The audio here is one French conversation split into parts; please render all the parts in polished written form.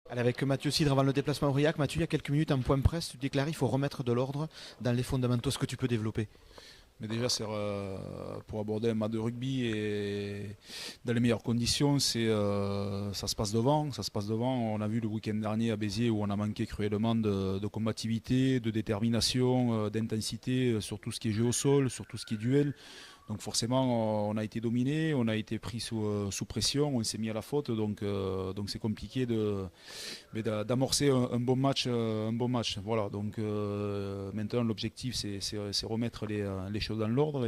Allez, avec Mathieu Cidre avant le déplacement à Aurillac. Mathieu, il y a quelques minutes en point presse, tu déclarais qu'il faut remettre de l'ordre dans les fondamentaux. Ce que tu peux développer? Mais déjà, c'est pour aborder un match de rugby et dans les meilleures conditions, ça se passe devant. Ça se passe devant. On a vu le week-end dernier à Béziers où on a manqué cruellement de combativité, de détermination, d'intensité sur tout ce qui est jeu au sol, sur tout ce qui est duel. Donc forcément, on a été dominé, on a été pris sous pression, on s'est mis à la faute, donc c'est compliqué d'amorcer un bon match, un bon match. Voilà. Donc maintenant, l'objectif, c'est remettre les choses dans l'ordre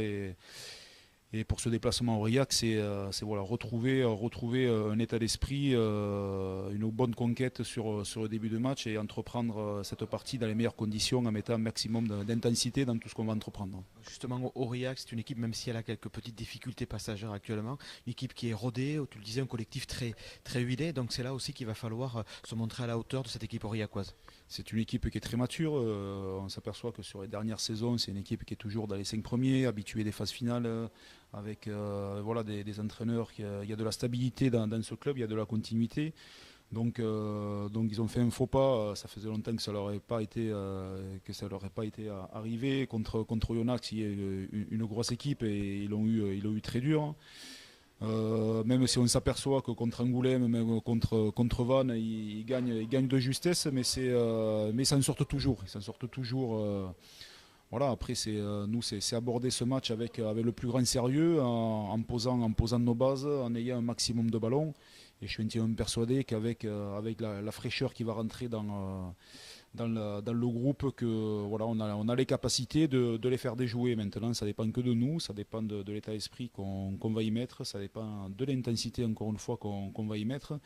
et pour ce déplacement à Aurillac, c'est voilà, retrouver un état d'esprit, une bonne conquête sur le début de match et entreprendre cette partie dans les meilleures conditions en mettant un maximum d'intensité dans tout ce qu'on va entreprendre. Justement, Aurillac, c'est une équipe, même si elle a quelques petites difficultés passagères actuellement, une équipe qui est rodée, tu le disais, un collectif très, très huilé. Donc c'est là aussi qu'il va falloir se montrer à la hauteur de cette équipe aurillacoise. C'est une équipe qui est très mature. On s'aperçoit que sur les dernières saisons, c'est une équipe qui est toujours dans les 5 premiers, habituée des phases finales, avec voilà, des entraîneurs. Il y a de la stabilité dans ce club, il y a de la continuité. Donc ils ont fait un faux pas. Ça faisait longtemps que ça leur avait pas été, arrivé contre Yonax, qui est une grosse équipe et ils l'ont eu très dur. Même si on s'aperçoit que contre Angoulême, même contre Vannes, ils gagnent de justesse, mais ils s'en sortent toujours. Ils s'en sortent toujours. Voilà, après, c'est aborder ce match avec le plus grand sérieux, en posant nos bases, en ayant un maximum de ballons. Et je suis intimement persuadé qu'avec la fraîcheur qui va rentrer dans le groupe, que voilà, on a les capacités de les faire déjouer. Maintenant, ça dépend que de nous, ça dépend de l'état d'esprit qu'on va y mettre, ça dépend de l'intensité, encore une fois, qu'on va y mettre.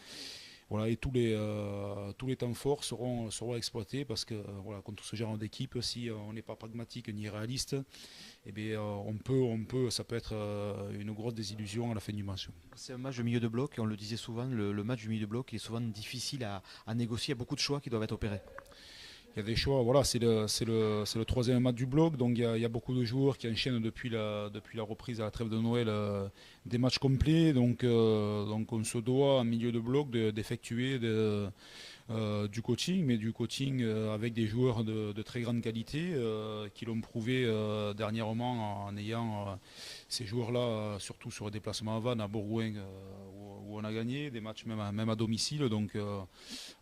Voilà, et tous les temps forts seront exploités parce que voilà, contre ce genre d'équipe, si on n'est pas pragmatique ni réaliste, eh bien, ça peut être une grosse désillusion à la fin du match. C'est un match de milieu de bloc, et on le disait souvent, le match du milieu de bloc est souvent difficile à négocier. Il y a beaucoup de choix qui doivent être opérés. Il y a des choix, voilà, c'est le troisième match du bloc, donc il y a beaucoup de joueurs qui enchaînent depuis la reprise à la trêve de Noël des matchs complets, donc on se doit en milieu de bloc d'effectuer du coaching, mais du coaching avec des joueurs de très grande qualité qui l'ont prouvé dernièrement en ayant ces joueurs-là, surtout sur les déplacements à Vannes, à Bourgoin, où on a gagné, des matchs même à domicile. Donc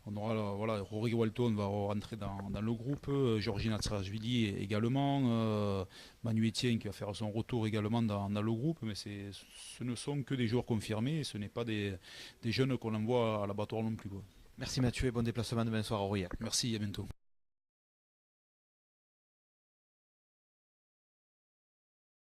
on aura, voilà, Rory Walton va rentrer dans le groupe, Georgina Tsarashvili également, Manu Etienne qui va faire son retour également dans le groupe, mais ce ne sont que des joueurs confirmés, et ce n'est pas des jeunes qu'on envoie à l'abattoir non plus, quoi. Merci Mathieu et bon déplacement demain soir à Aurillac. Merci, à bientôt.